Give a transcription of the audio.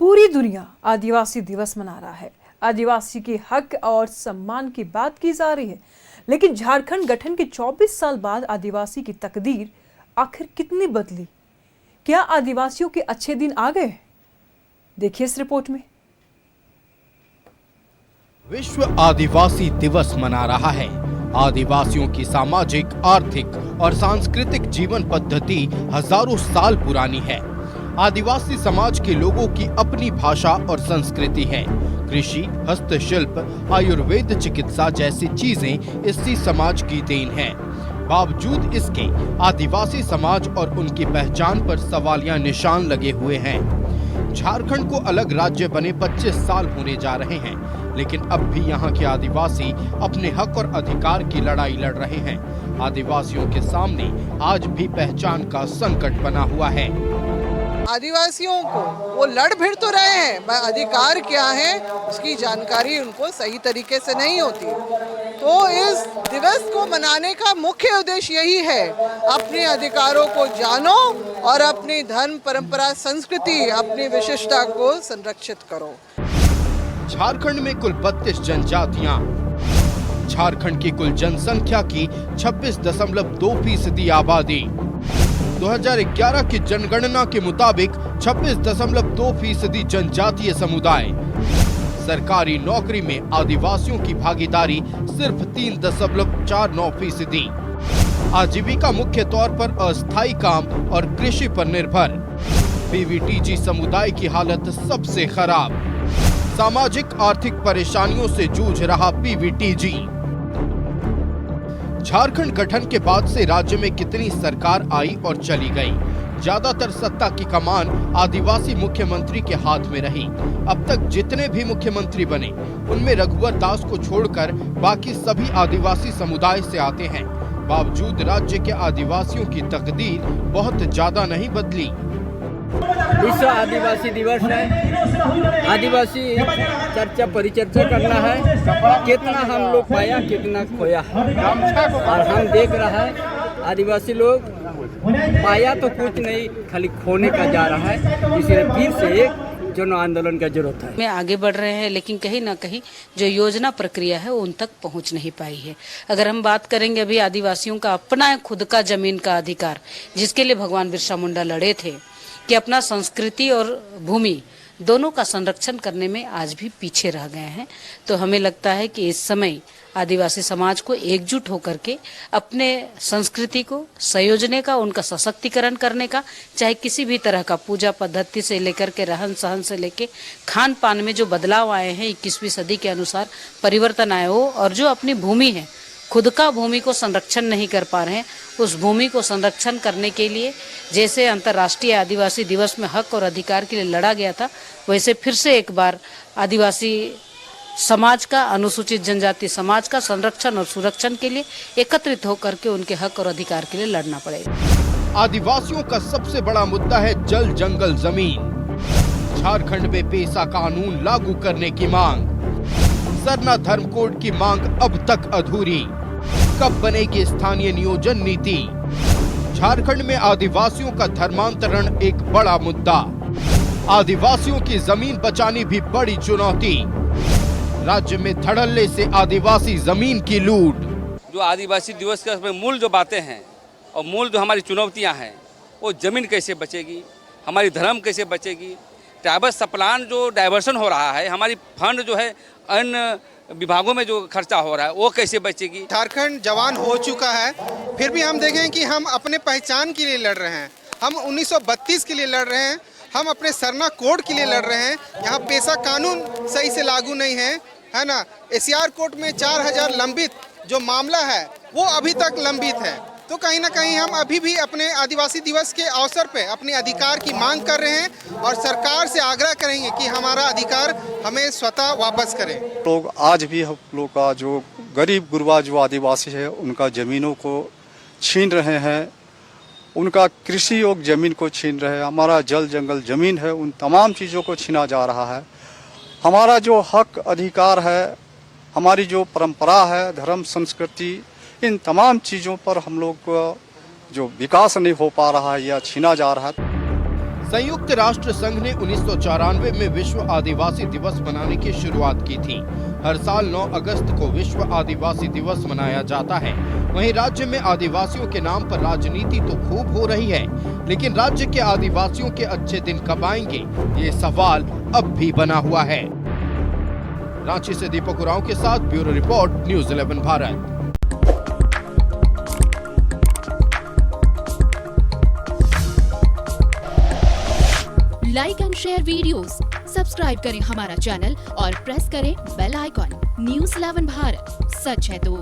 पूरी दुनिया आदिवासी दिवस मना रहा है। आदिवासी के हक और सम्मान की बात की जा रही है, लेकिन झारखंड गठन के 24 साल बाद आदिवासी की तकदीर आखिर कितनी बदली? क्या आदिवासियों के अच्छे दिन आ गए? देखिए इस रिपोर्ट में। विश्व आदिवासी दिवस मना रहा है। आदिवासियों की सामाजिक, आर्थिक और सांस्कृतिक जीवन पद्धति हजारों साल पुरानी है। आदिवासी समाज के लोगों की अपनी भाषा और संस्कृति है। कृषि, हस्तशिल्प, आयुर्वेद, चिकित्सा जैसी चीजें इसी समाज की देन है। बावजूद इसके आदिवासी समाज और उनकी पहचान पर सवालिया निशान लगे हुए हैं। झारखंड को अलग राज्य बने 25 साल होने जा रहे हैं, लेकिन अब भी यहाँ के आदिवासी अपने हक और अधिकार की लड़ाई लड़ रहे हैं। आदिवासियों के सामने आज भी पहचान का संकट बना हुआ है। आदिवासियों को वो लड़ भिड़ तो रहे हैं, अधिकार क्या है उसकी जानकारी उनको सही तरीके से नहीं होती। तो इस दिवस को मनाने का मुख्य उद्देश्य यही है, अपने अधिकारों को जानो और अपनी धर्म, परंपरा, संस्कृति, अपनी विशिष्टता को संरक्षित करो। झारखंड में कुल 32 जनजातियां। झारखंड की कुल जनसंख्या की 26.2% आबादी। 2011 की जनगणना के मुताबिक 26.2% जनजातीय समुदाय। सरकारी नौकरी में आदिवासियों की भागीदारी सिर्फ 3.49%। आजीविका मुख्य तौर पर अस्थायी काम और कृषि पर निर्भर। पीवीटीजी समुदाय की हालत सबसे खराब। सामाजिक आर्थिक परेशानियों से जूझ रहा पीवीटीजी। झारखंड गठन के बाद से राज्य में कितनी सरकार आई और चली गई, ज्यादातर सत्ता की कमान आदिवासी मुख्यमंत्री के हाथ में रही। अब तक जितने भी मुख्यमंत्री बने उनमें रघुवर दास को छोड़कर बाकी सभी आदिवासी समुदाय से आते हैं। बावजूद राज्य के आदिवासियों की तकदीर बहुत ज्यादा नहीं बदली। विश्व आदिवासी दिवस है। आदिवासी चर्चा परिचर्चा करना है, कितना हम लोग पाया कितना खोया है। और हम देख रहा है आदिवासी लोग पाया तो कुछ नहीं, खाली खोने का जा रहा है। इसलिए फिर से एक जन आंदोलन का जरूरत है। में आगे बढ़ रहे हैं, लेकिन कहीं ना कहीं जो योजना प्रक्रिया है वो उन तक पहुंच नहीं पाई है। अगर हम बात करेंगे अभी आदिवासियों का अपना खुद का जमीन का अधिकार, जिसके लिए भगवान बिरसा मुंडा लड़े थे कि अपना संस्कृति और भूमि दोनों का संरक्षण करने में आज भी पीछे रह गए हैं। तो हमें लगता है कि इस समय आदिवासी समाज को एकजुट होकर के अपने संस्कृति को संयोजने का, उनका सशक्तिकरण करने का, चाहे किसी भी तरह का पूजा पद्धति से लेकर के रहन सहन से लेके खान पान में जो बदलाव आए हैं 21वीं सदी के अनुसार परिवर्तन आए हो, और जो अपनी भूमि है खुद का भूमि को संरक्षण नहीं कर पा रहे हैं, उस भूमि को संरक्षण करने के लिए जैसे अंतर्राष्ट्रीय आदिवासी दिवस में हक और अधिकार के लिए लड़ा गया था, वैसे फिर से एक बार आदिवासी समाज का, अनुसूचित जनजाति समाज का संरक्षण और सुरक्षण के लिए एकत्रित होकर के उनके हक और अधिकार के लिए लड़ना पड़ेगा। आदिवासियों का सबसे बड़ा मुद्दा है जल, जंगल, जमीन। झारखंड में पेसा कानून लागू करने की मांग। सरना धर्म कोड की मांग अब तक अधूरी। कब बनेगी स्थानीय नियोजन नीति? झारखंड में आदिवासियों का धर्मांतरण एक बड़ा मुद्दा। आदिवासियों की जमीन बचानी भी बड़ी चुनौती। राज्य में धड़ल्ले से आदिवासी जमीन की लूट। जो आदिवासी दिवस के मूल जो बातें हैं और मूल जो हमारी चुनौतियां हैं, वो जमीन कैसे बचेगी, हमारी धर्म कैसे बचेगी, ट्राइबल सप्लान जो डाइवर्सन हो रहा है, हमारी फंड जो है अन्य विभागों में जो खर्चा हो रहा है वो कैसे बचेगी। झारखंड जवान हो चुका है, फिर भी हम देखें कि हम अपने पहचान के लिए लड़ रहे हैं। हम 1932 के लिए लड़ रहे हैं, हम अपने सरना कोड के लिए लड़ रहे हैं। यहाँ पेशा कानून सही से लागू नहीं है ना। एसीआर कोर्ट में 4000 लंबित जो मामला है वो अभी तक लंबित है। तो कहीं ना कहीं हम अभी भी अपने आदिवासी दिवस के अवसर पे अपने अधिकार की मांग कर रहे हैं और सरकार से आग्रह करेंगे कि हमारा अधिकार हमें स्वतः वापस करें। लोग आज भी हम लोग का जो गरीब गुरबा जो आदिवासी है उनका ज़मीनों को छीन रहे हैं, उनका कृषि योग ज़मीन को छीन रहे हैं। हमारा जल, जंगल, ज़मीन है, उन तमाम चीज़ों को छीना जा रहा है। हमारा जो हक अधिकार है, हमारी जो परंपरा है, धर्म, संस्कृति, इन तमाम चीज़ों पर हम लोग को जो विकास नहीं हो पा रहा है या छीना जा रहा है। संयुक्त राष्ट्र संघ ने 1994 में विश्व आदिवासी दिवस मनाने की शुरुआत की थी। हर साल 9 अगस्त को विश्व आदिवासी दिवस मनाया जाता है। वहीं राज्य में आदिवासियों के नाम पर राजनीति तो खूब हो रही है, लेकिन राज्य के आदिवासियों के अच्छे दिन कब आएंगे, ये सवाल अब भी बना हुआ है। रांची से दीपक उरांव के साथ bureau report, news 11 Bharat. Like and share videos, subscribe करें हमारा चैनल और प्रेस करें बेल आइकॉन। न्यूज़ 11 भारत, सच है तो।